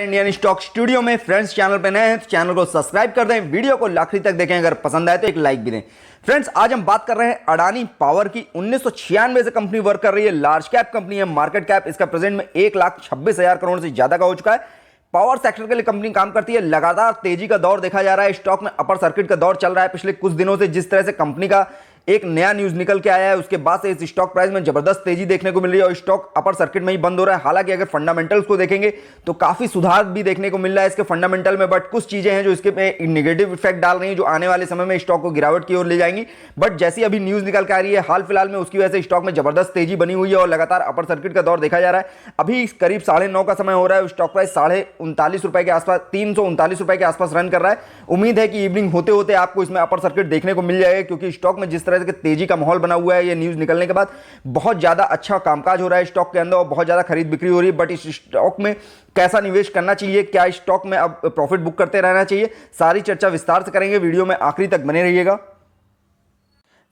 Indian stock studio में friends, channel पे नए हैं तो चैनल को सब्सक्राइब कर दें, वीडियो को आखिरी तक देखें, अगर पसंद आए तो एक लाइक भी दें। फ्रेंड्स, आज हम बात कर रहे हैं अडानी पावर की। 1996 से कंपनी वर्क कर रही है, लार्ज कैप कंपनी है। मार्केट कैप इसका प्रेजेंट में 1,26,000 करोड़ से ज्यादा का हो चुका है। पावर सेक्टर के लिए कंपनी काम करती है। लगातार तेजी का दौर देखा जा रहा है, स्टॉक में अपर सर्किट का दौर चल रहा है पिछले कुछ दिनों से। जिस तरह से कंपनी का एक नया न्यूज निकल के आया है, उसके बाद से इस स्टॉक प्राइस में जबरदस्त तेजी देखने को मिल रही है और स्टॉक अपर सर्किट में ही बंद हो रहा है। हालांकि अगर फंडामेंटल्स को देखेंगे तो काफी सुधार भी देखने को मिल रहा है इसके फंडामेंटल में, बट कुछ चीजें हैं जो इसके पे नेगेटिव इफेक्ट डाल रही हैं, जो आने वाले समय में स्टॉक को गिरावट की ओर ले जाएंगी। बट जैसी अभी न्यूज निकल के आ रही है हाल फिलहाल में, उसकी वजह से स्टॉक में जबरदस्त तेजी बनी हुई है और लगातार अपर सर्किट का दौर देखा जा रहा है। अभी करीब 9:30 का समय हो रहा है, स्टॉक प्राइस ₹39 के आसपास, ₹339 के आसपास रन कर रहा है। उम्मीद है कि इवनिंग होते होते आपको इसमें अपर सर्किट देखने को मिल जाएगा, क्योंकि स्टॉक में जिस तरह से तेजी का माहौल बना हुआ है, ये न्यूज निकलने के बाद बहुत ज्यादा अच्छा कामकाज हो रहा है स्टॉक के अंदर और बहुत ज्यादा खरीद बिक्री हो रही है। बट इस स्टॉक में कैसा निवेश करना चाहिए, क्या स्टॉक में अब प्रॉफिट बुक करते रहना चाहिए, सारी चर्चा विस्तार से करेंगे। वीडियो में आखिरी तक बने रहिएगा।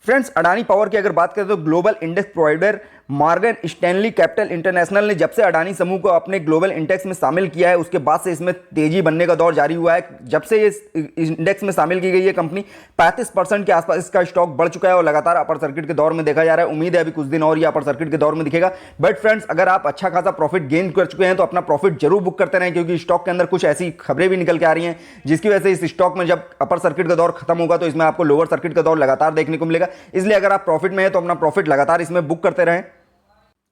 फ्रेंड्स, अडानी पावर की अगर बात करें तो global index provider Morgan Stanley capital international ने जब से अडानी समूह को अपने ग्लोबल इंडेक्स में शामिल किया है, उसके बाद से इसमें तेजी बनने का दौर जारी हुआ है। जब से इस इंडेक्स में शामिल की गई है कंपनी, 35% के आसपास इसका स्टॉक बढ़ चुका है और लगातार अपर सर्किट के दौर में देखा जा रहा है। उम्मीद है अभी कुछ दिन और ये अपर सर्किट के दौर में दिखेगा। बट फ्रेंड्स, अगर आप अच्छा खासा प्रॉफिट गेन कर चुके हैं तो अपना प्रॉफिट जरूर बुक करते रहें, क्योंकि स्टॉक के अंदर कुछ ऐसी खबरें भी निकल के आ रही हैं जिसकी वजह से इस स्टॉक में जब अपर सर्किट का दौर खत्म होगा तो इसमें आपको लोअर सर्किट का दौर लगातार देखने को मिलेगा। इसलिए अगर आप प्रॉफिट में है तो अपना प्रॉफिट लगातार इसमें बुक करते रहें।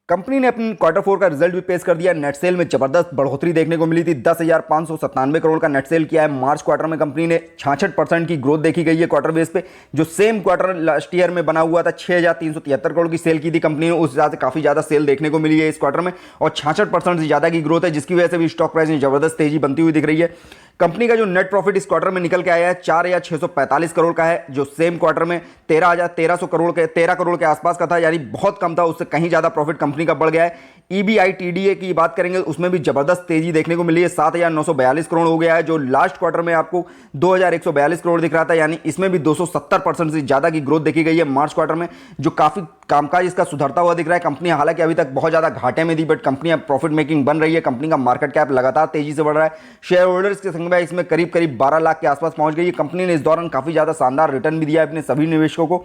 कंपनी ने अपनी Q4 का रिजल्ट भी पेश कर दिया। नेट सेल में जबरदस्त बढ़ोतरी देखने को मिली थी, 10,597 करोड़ का नेट सेल किया है। मार्च क्वार्टर में कंपनी ने 66% की ग्रोथ देखी गई है क्वार्टर बेस पे। जो सेम क्वार्टर लास्ट ईयर में बना हुआ था, 6,373 करोड़ की सेल की थी कंपनी ने, उस हिसाब से काफी ज्यादा सेल देखने को मिली है इस क्वार्टर में और 66% से ज्यादा की ग्रोथ है, जिसकी वजह से भी स्टॉक प्राइस में जबरदस्त तेजी बनती हुई दिख रही है। कंपनी का जो नेट प्रॉफिट इस क्वार्टर में निकल के आया है 4,645 करोड़ का है, जो सेम क्वार्टर में 13 करोड़ के आसपास का था, यानी बहुत कम था, उससे कहीं ज्यादा प्रॉफिट कंपनी का बढ़ गया है। EBITDA की बात करेंगे उसमें भी जबरदस्त तेजी देखने को मिली है, 7,942 करोड़ हो गया है, जो लास्ट क्वार्टर में आपको 2,142 करोड़ दिख रहा था, यानी इसमें भी 270% से ज्यादा की ग्रोथ देखी गई है मार्च क्वार्टर में, जो काफी कामकाज इसका सुधरता हुआ दिख रहा है। कंपनी हालांकि अभी तक बहुत ज्यादा घाटे में थी, बट कंपनी अब प्रॉफिट मेकिंग बन रही है। कंपनी का मार्केट कैप लगातार तेजी से बढ़ रहा है। शेयर होल्डर्स की संख्या इसमें करीब 12 लाख के आसपास पहुंच गई है। कंपनी ने इस दौरान काफी ज्यादा शानदार रिटर्न भी दिया है अपने सभी निवेशकों को।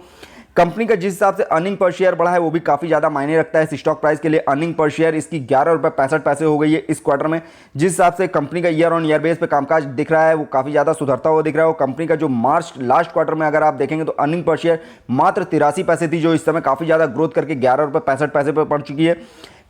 कंपनी का जिस हिसाब से अर्निंग पर शेयर बढ़ा है वो भी काफी ज्यादा मायने रखता है इस स्टॉक प्राइस के लिए। अर्निंग पर शेयर इसकी ₹11.65 हो गई है इस क्वार्टर में। जिस हिसाब से कंपनी का ईयर ऑन ईयर बेस पे कामकाज दिख रहा है वो काफी ज्यादा सुधरता हुआ दिख रहा है। और कंपनी का जो मार्च लास्ट क्वार्टर में अगर आप देखेंगे तो अर्निंग पर शेयर मात्र 83 पैसे थी, जो इस समय काफी ज्यादा ग्रोथ करके ₹11.65 पर पड़ चुकी है।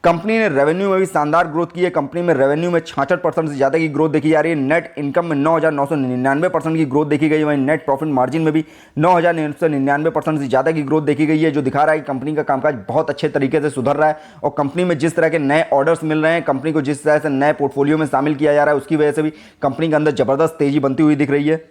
कंपनी ने रेवेन्यू में भी शानदार ग्रोथ की है। कंपनी में रेवेन्यू में 66% से ज्यादा की ग्रोथ देखी जा रही है। नेट इनकम में 9,999% की ग्रोथ देखी गई है। वहीं नेट प्रॉफिट मार्जिन में भी 9,999% से ज्यादा की ग्रोथ देखी गई है, जो दिखा रहा है कि कंपनी का कामकाज बहुत अच्छे तरीके से सुधर रहा है और कंपनी में जिस तरह के नए ऑर्डर्स मिल रहे हैं, कंपनी को जिस तरह से नए पोर्टफोलियो में शामिल किया जा रहा है, उसकी वजह से भी कंपनी के अंदर जबरदस्त तेजी बनती हुई दिख रही है।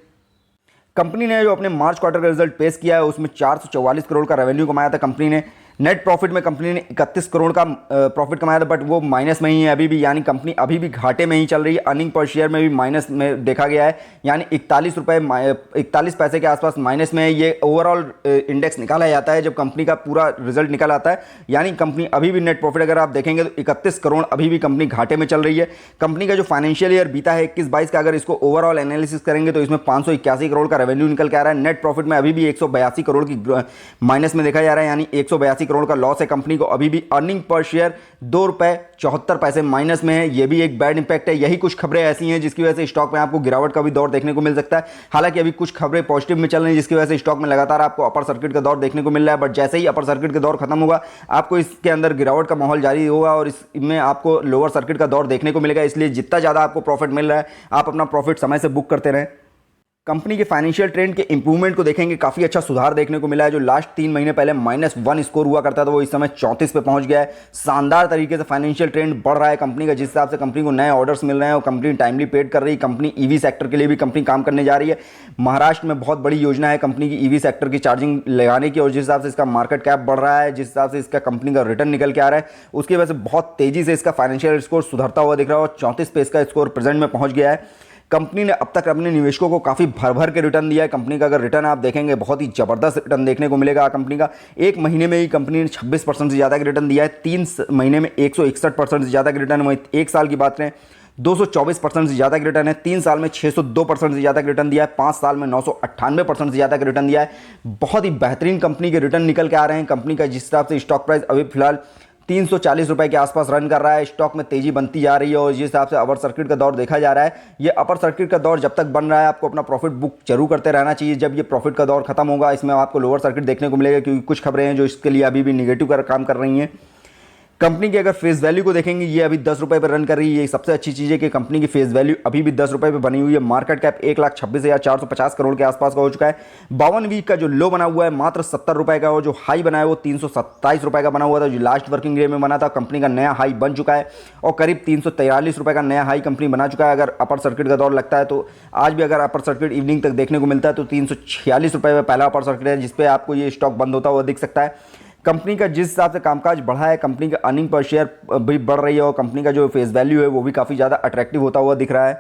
कंपनी ने जो अपने मार्च क्वार्टर का रिजल्ट पेश किया है उसमें 444 करोड़ का रेवेन्यू कमाया था कंपनी ने। नेट प्रॉफिट में कंपनी ने 31 करोड़ का प्रॉफिट कमाया था, बट वो माइनस में ही है अभी भी, यानी कंपनी अभी भी घाटे में ही चल रही है। अर्निंग पर शेयर में भी माइनस में देखा गया है, यानी 41 पैसे के आसपास माइनस में है। ये ओवरऑल इंडेक्स निकाला जाता है जब कंपनी का पूरा रिजल्ट निकल आता है, यानी कंपनी अभी भी नेट प्रॉफिट अगर आप देखेंगे तो 31 करोड़ अभी भी कंपनी घाटे में चल रही है। कंपनी का जो फाइनेंशियल ईयर बीता है 21-22 का, अगर इसको ओवरऑल एनालिसिस करेंगे तो इसमें 581 करोड़ का रेवेन्यू निकल के आ रहा है। नेट प्रॉफिट में अभी भी 182 करोड़ की माइनस में देखा जा रहा है, यानी 182 करोड़ का लॉस है कंपनी को अभी भी। अर्निंग पर शेयर ₹2.74 माइनस में है, यह भी एक बैड इंपैक्ट है। यही कुछ खबरें ऐसी हैं जिसकी वजह से स्टॉक में आपको गिरावट का भी दौर देखने को मिल सकता है। हालांकि अभी कुछ खबरें पॉजिटिव में चल रही हैं जिसकी वजह से स्टॉक में लगातार आपको अपर सर्किट का दौर देखने को मिल रहा है। बट जैसे ही अपर सर्किट का दौर खत्म होगा आपको इसके अंदर गिरावट का माहौल जारी होगा और इसमें आपको लोअर सर्किट का दौर देखने को मिलेगा। इसलिए जितना ज्यादा आपको प्रॉफिट मिल रहा है आप अपना प्रॉफिट समय से बुक करते रहें। कंपनी के फाइनेंशियल ट्रेंड के इंप्रूवमेंट को देखेंगे, काफी अच्छा सुधार देखने को मिला है। जो लास्ट 3 महीने पहले -1 स्कोर हुआ करता था वो इस समय 34 पे पहुंच गया है। शानदार तरीके से फाइनेंशियल ट्रेंड बढ़ रहा है कंपनी का, जिस हिसाब से कंपनी को नए ऑर्डर्स मिल रहे हैं और कंपनी टाइमली पेड कर रही है। कंपनी ईवी सेक्टर के लिए भी कंपनी काम करने जा रही है। महाराष्ट्र में बहुत बड़ी योजना है कंपनी की ईवी सेक्टर की चार्जिंग लगाने की, और जिस हिसाब से इसका मार्केट कैप बढ़ रहा है, जिस हिसाब से इसका कंपनी का रिटर्न निकल के आ रहा है, उसकी वजह से बहुत तेजी से इसका फाइनेंशियल स्कोर सुधरता हुआ दिख रहा है और 34 पे इसका स्कोर प्रेजेंट में पहुंच गया है। कंपनी ने अब तक अपने निवेशकों को काफी भर के रिटर्न दिया है। कंपनी का अगर रिटर्न आप देखेंगे बहुत ही जबरदस्त रिटर्न देखने को मिलेगा। कंपनी का एक महीने में ही कंपनी ने 26% से ज्यादा का रिटर्न दिया है, 3 महीने में 161% से ज्यादा का रिटर्न। वहीं एक साल की बात करें 224% से ज़्यादा का रिटर्न है। 3 साल में 602% से ज़्यादा का रिटर्न दिया है। 5 साल में 998% से ज़्यादा का रिटर्न दिया है। बहुत ही बेहतरीन कंपनी के रिटर्न निकल के आ रहे हैं। कंपनी का जिस हिसाब से स्टॉक प्राइस अभी फिलहाल 340 रुपए के आसपास रन कर रहा है, स्टॉक में तेजी बनती जा रही है और जिस हिसाब से अपर सर्किट का दौर देखा जा रहा है, ये अपर सर्किट का दौर जब तक बन रहा है आपको अपना प्रॉफिट बुक जरूर करते रहना चाहिए। जब ये प्रॉफिट का दौर खत्म होगा इसमें आपको लोअर सर्किट देखने को मिलेगा, क्योंकि कुछ खबरें हैं जो इसके लिए अभी भी निगेटिव काम कर रही हैं। कंपनी की अगर फेस वैल्यू को देखेंगे, ये अभी 10 रुपए पर रन कर रही है। ये सबसे अच्छी चीज़ है कि कंपनी की फेस वैल्यू अभी भी 10 रुपए पर बनी हुई है। मार्केट कैप 1,26,450 करोड़ के आसपास का हो चुका है। 52 वीक का जो लो बना हुआ है मात्र 70 रुपए का, और जो हाई बना है वो 327 रुपए का बना हुआ था, जो लास्ट वर्किंग डे में बना था। कंपनी का नया हाई बन चुका है और करीब 343 रुपए का नया हाई कंपनी बना चुका है। अगर अपर सर्किट का दौर लगता है तो आज भी अगर अपर सर्किट इवनिंग तक देखने को मिलता है तो 346 रुपए में पहला अपर सर्किट है, जिसपे आपको ये स्टॉक बंद होता हुआ दिख सकता है। कंपनी का जिस हिसाब से कामकाज बढ़ा है, कंपनी का अर्निंग पर शेयर भी बढ़ रही है और कंपनी का जो फेस वैल्यू है वो भी काफ़ी ज़्यादा अट्रैक्टिव होता हुआ दिख रहा है।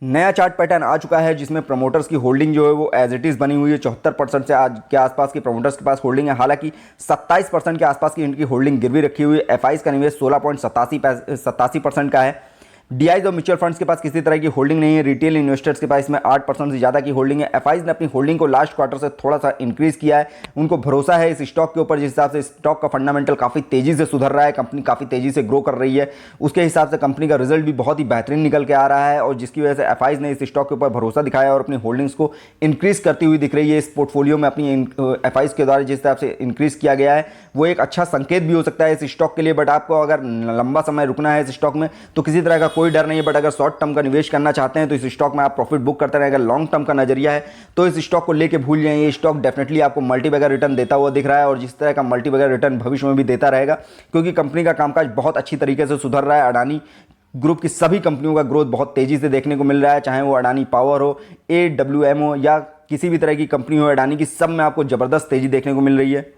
नया चार्ट पैटर्न आ चुका है जिसमें प्रमोटर्स की होल्डिंग जो है वो एज इट इज़ बनी हुई है। 74% से आज के आसपास की प्रमोटर्स के पास होल्डिंग है। हालांकि 27% के आसपास की इनकी होल्डिंग गिरवी रखी हुई है। एफआईज का निवेश 16.87% का है। डीआईज और म्यूचुअल फंड्स के पास किसी तरह की होल्डिंग नहीं है। रिटेल इन्वेस्टर्स के पास इसमें 8% से ज़्यादा की होल्डिंग है। एफआईज ने अपनी होल्डिंग को लास्ट क्वार्टर से थोड़ा सा इंक्रीज किया है। उनको भरोसा है इस स्टॉक के ऊपर, जिस हिसाब से स्टॉक का फंडामेंटल काफ़ी तेज़ी से सुधर रहा है, कंपनी काफ़ी तेज़ी से ग्रो कर रही है, उसके हिसाब से कंपनी का रिजल्ट भी बहुत ही बेहतरीन निकल के आ रहा है और जिसकी वजह से एफआईज ने इस स्टॉक के ऊपर भरोसा दिखाया और अपनी होल्डिंग्स को इंक्रीज करती हुई दिख रही है। इस पोर्टफोलियो में अपनी एफआईज के द्वारा जिस हिसाब से इंक्रीज किया गया है वो एक अच्छा संकेत भी हो सकता है इस स्टॉक के लिए। बट आपको अगर लंबा समय रुकना है इस स्टॉक में तो किसी तरह का कोई डर नहीं है। बट अगर शॉर्ट टर्म का निवेश करना चाहते हैं तो इस स्टॉक में आप प्रॉफिट बुक करते रहेंगे। लॉन्ग टर्म का नजरिया है तो इस स्टॉक को लेके भूल जाएं। ये स्टॉक डेफिनेटली आपको मल्टीबैगर रिटर्न देता हुआ दिख रहा है और जिस तरह का मल्टीबैगर रिटर्न भविष्य में भी देता रहेगा, क्योंकि कंपनी का कामकाज बहुत अच्छी तरीके से सुधर रहा है। अडानी ग्रुप की सभी कंपनियों का ग्रोथ बहुत तेजी से देखने को मिल रहा है, चाहे वो अडानी पावर हो, AWM हो या किसी भी तरह की कंपनी हो अडानी की, सब में आपको जबरदस्त तेजी देखने को मिल रही है।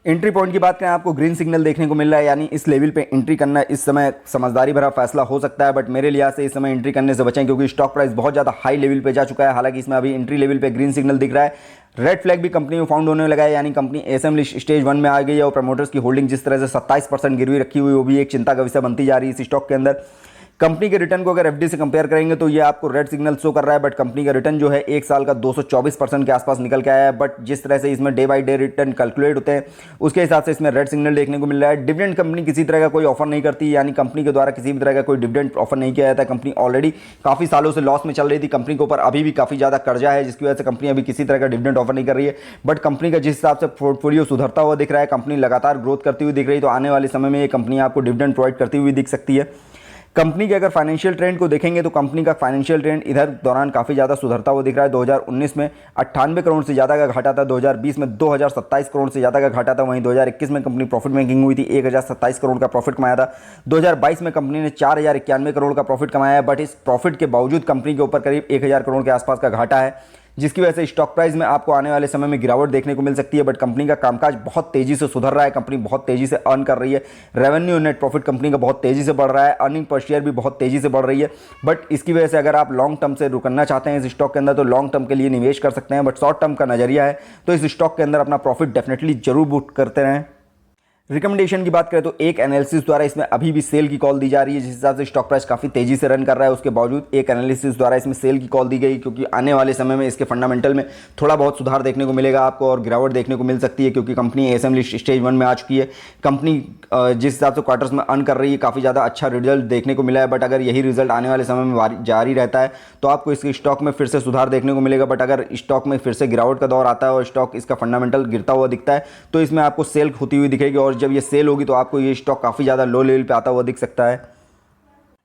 एंट्री पॉइंट की बात करें, आपको ग्रीन सिग्नल देखने को मिल रहा है, यानी इस लेवल पे एंट्री करना इस समय समझदारी भरा फैसला हो सकता है। बट मेरे लिहाज से इस समय एंट्री करने से बचें, क्योंकि स्टॉक प्राइस बहुत ज़्यादा हाई लेवल पे जा चुका है। हालांकि इसमें अभी एंट्री लेवल पे ग्रीन सिग्नल दिख रहा है। रेड फ्लैग भी कंपनी में फाउंड होने लगा है, यानी कंपनी एसेंबली स्टेज 1 में आ गई है और प्रमोटर्स की होल्डिंग जिस तरह से 27% गिरवी रखी हुई, वो भी एक चिंता का विषय बनती जा रही है इस स्टॉक के अंदर। कंपनी के रिटर्न को अगर एफडी से कंपेयर करेंगे तो ये आपको रेड सिग्नल शो कर रहा है, बट कंपनी का रिटर्न जो है एक साल का 224% के आसपास निकल के आया है। बट जिस तरह से इसमें day by day return calculate होते हैं उसके हिसाब से इसमें रेड सिग्नल देखने को मिल रहा है। डिविडेंड कंपनी किसी तरह का कोई ऑफर नहीं करती, यानी कंपनी के द्वारा किसी भी तरह का कोई डिविडेंड ऑफर नहीं किया जाता है। कंपनी ऑलरेडी काफ़ी सालों से लॉस में चल रही थी। कंपनी के ऊपर अभी भी काफ़ी ज़्यादा कर्जा है, जिसकी वजह से कंपनी अभी किसी तरह का डिविडेंड ऑफर नहीं कर रही है। बट कंपनी का जिस हिसाब से पोर्टफोलियो सुधरता हुआ दिख रहा है, कंपनी लगातार ग्रोथ करती हुई दिख रही है, तो आने वाले समय में ये कंपनी आपको डिविडेंड प्रोवाइड करती हुई दिख सकती है। कंपनी के अगर फाइनेंशियल ट्रेंड को देखेंगे तो कंपनी का फाइनेंशियल ट्रेंड इधर दौरान काफ़ी ज़्यादा सुधरता हुआ दिख रहा है। 2019 में 98 करोड़ से ज़्यादा का घाटा था, 2020 में 2027 करोड़ से ज़्यादा का घाटा था, वहीं 2021 में कंपनी प्रॉफिट मेकिंग हुई थी, 1027 करोड़ का प्रॉफिट कमाया था। 2022 में कंपनी ने 4091 करोड़ का प्रॉफिट कमाया है। बट इस प्रॉफिट के बावजूद कंपनी के ऊपर करीब 1000 करोड़ के आसपास का घाटा है, जिसकी वजह से स्टॉक प्राइस में आपको आने वाले समय में गिरावट देखने को मिल सकती है। बट कंपनी का कामकाज बहुत तेजी से सुधर रहा है, कंपनी बहुत तेजी से अर्न कर रही है। रेवेन्यू नेट प्रॉफिट कंपनी का बहुत तेजी से बढ़ रहा है, अर्निंग पर शेयर भी बहुत तेजी से बढ़ रही है। बट इसकी वजह से अगर आप लॉन्ग टर्म से रुकना चाहते हैं इस स्टॉक के अंदर तो लॉन्ग टर्म के लिए निवेश कर सकते हैं। बट शॉर्ट टर्म का नजरिया है तो इस स्टॉक के अंदर अपना प्रॉफिट डेफिनेटली जरूर बुक करते रहें। रिकमेंडेशन की बात करें तो एक एनालिसिस द्वारा इसमें अभी भी सेल की कॉल दी जा रही है, जिस हिसाब से स्टॉक प्राइस काफ़ी तेजी से रन कर रहा है उसके बावजूद एक एनालिसिस द्वारा इसमें सेल की कॉल दी गई, क्योंकि आने वाले समय में इसके फंडामेंटल में थोड़ा बहुत सुधार देखने को मिलेगा आपको और गिरावट देखने को मिल सकती है, क्योंकि कंपनी असेंबली स्टेज 1 में आ चुकी है। कंपनी जिस हिसाब से क्वार्टर्स में अर्न कर रही है काफ़ी ज़्यादा अच्छा रिजल्ट देखने को मिला है। बट अगर यही रिजल्ट आने वाले समय में जारी रहता है तो आपको इसके स्टॉक में फिर से सुधार देखने को मिलेगा। बट अगर स्टॉक में फिर से गिरावट का दौर आता है और स्टॉक इसका फंडामेंटल गिरता हुआ दिखता है तो इसमें आपको सेल होती हुई दिखेगी और जब ये सेल होगी तो आपको ये स्टॉक काफ़ी ज़्यादा लो लेवल पे आता हुआ दिख सकता है।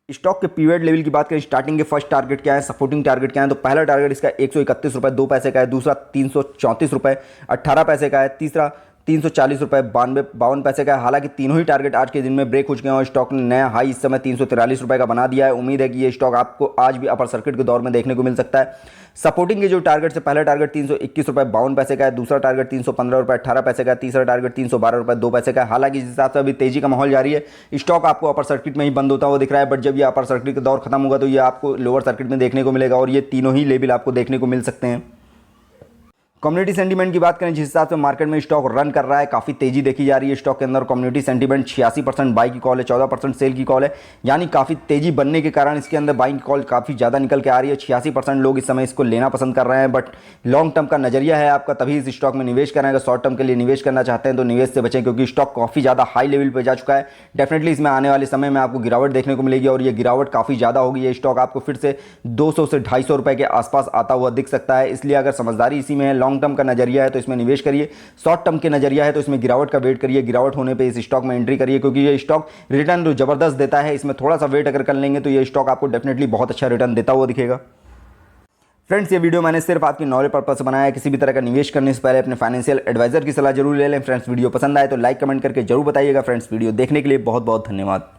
स्टॉक के पीरियड लेवल की बात करें, स्टार्टिंग के फर्स्ट टारगेट क्या है, सपोर्टिंग टारगेट क्या है, तो पहला टारगेट इसका 131 रुपये 2 पैसे का है, दूसरा 334 रुपये 18 पैसे का है, तीसरा 340 रुपये 52 पैसे का है। हालांकि तीनों ही टारगेट आज के दिन में ब्रेक हो चुके हैं और स्टॉक ने नया हाई इस समय 343 रुपये का बना दिया है। उम्मीद है कि ये स्टॉक आपको आज भी अपर सर्किट के दौर में देखने को मिल सकता है। सपोर्टिंग के जो टारगेट से पहला टारगेट 321 रुपये 52 पैसे का है, दूसरा टारगेट 315 रुपये 18 पैसे का है, तीसरा टारगेट 312 रुपये 2 पैसे का है। हालांकि जिस हिसाब से अभी तेजी का माहौल जारी है स्टॉक आपको अपर सर्किट में ही बंद होता हुआ दिख रहा है। बट जब ये अपर सर्किट का दौर खत्म होगा तो ये आपको लोअर सर्किट में देखने को मिलेगा और ये तीनों ही लेवल आपको देखने को मिल सकते हैं। कम्युनिटी सेंटीमेंट की बात करें, जिस हिसाब से मार्केट में स्टॉक रन कर रहा है, काफ़ी तेजी देखी जा रही है स्टॉक के अंदर। कम्युनिटी सेंटीमेंट 86% बाई की कॉल है, 14% सेल की कॉल है, यानी काफ़ी तेजी बनने के कारण इसके अंदर बाइंग की कॉल काफ़ी ज़्यादा निकल के आ रही है। 86% लोग इस समय इसको लेना पसंद कर रहे हैं, बट लॉन्ग टर्म का नजरिया है आपका, तभी इस स्टॉक में निवेश करें। अगर शॉर्ट टर्म के लिए निवेश करना चाहते हैं तो निवेश से बचें, क्योंकि स्टॉक काफ़ी ज़्यादा हाई लेवल पर जा चुका है। डेफिनेटली इसमें आने वाले समय में आपको गिरावट देखने को मिलेगी और ये गिरावट काफ़ी ज़्यादा होगी। ये स्टॉक आपको फिर से 200 से 250 रुपये के आसपास आता हुआ दिख सकता है। इसलिए अगर समझदारी इसी में है, लॉन्ग टर्म का नजरिया है तो इसमें निवेश करिए, शॉर्ट टर्म के नजरिया है तो इसमें गिरावट का वेट करिए, गिरावट होने पे इस स्टॉक में एंट्री करिए, क्योंकि ये स्टॉक रिटर्न जो जबरदस्त देता है। इसमें थोड़ा सा वेट अगर कर लेंगे तो ये स्टॉक आपको डेफिनेटली बहुत अच्छा रिटर्न देता हुआ दिखेगा। फ्रेंड्स, ये वीडियो मैंने सिर्फ आपकी नॉलेज पर्पज से बनाया है। किसी भी तरह का निवेश करने से पहले अपने फाइनेंशियल एडवाइजर की सलाह जरूर ले लें। फ्रेंड्स, वीडियो पसंद आए तो लाइक कमेंट करके जरूर बताइएगा। फ्रेंड्स, वीडियो देखने के लिए बहुत बहुत धन्यवाद।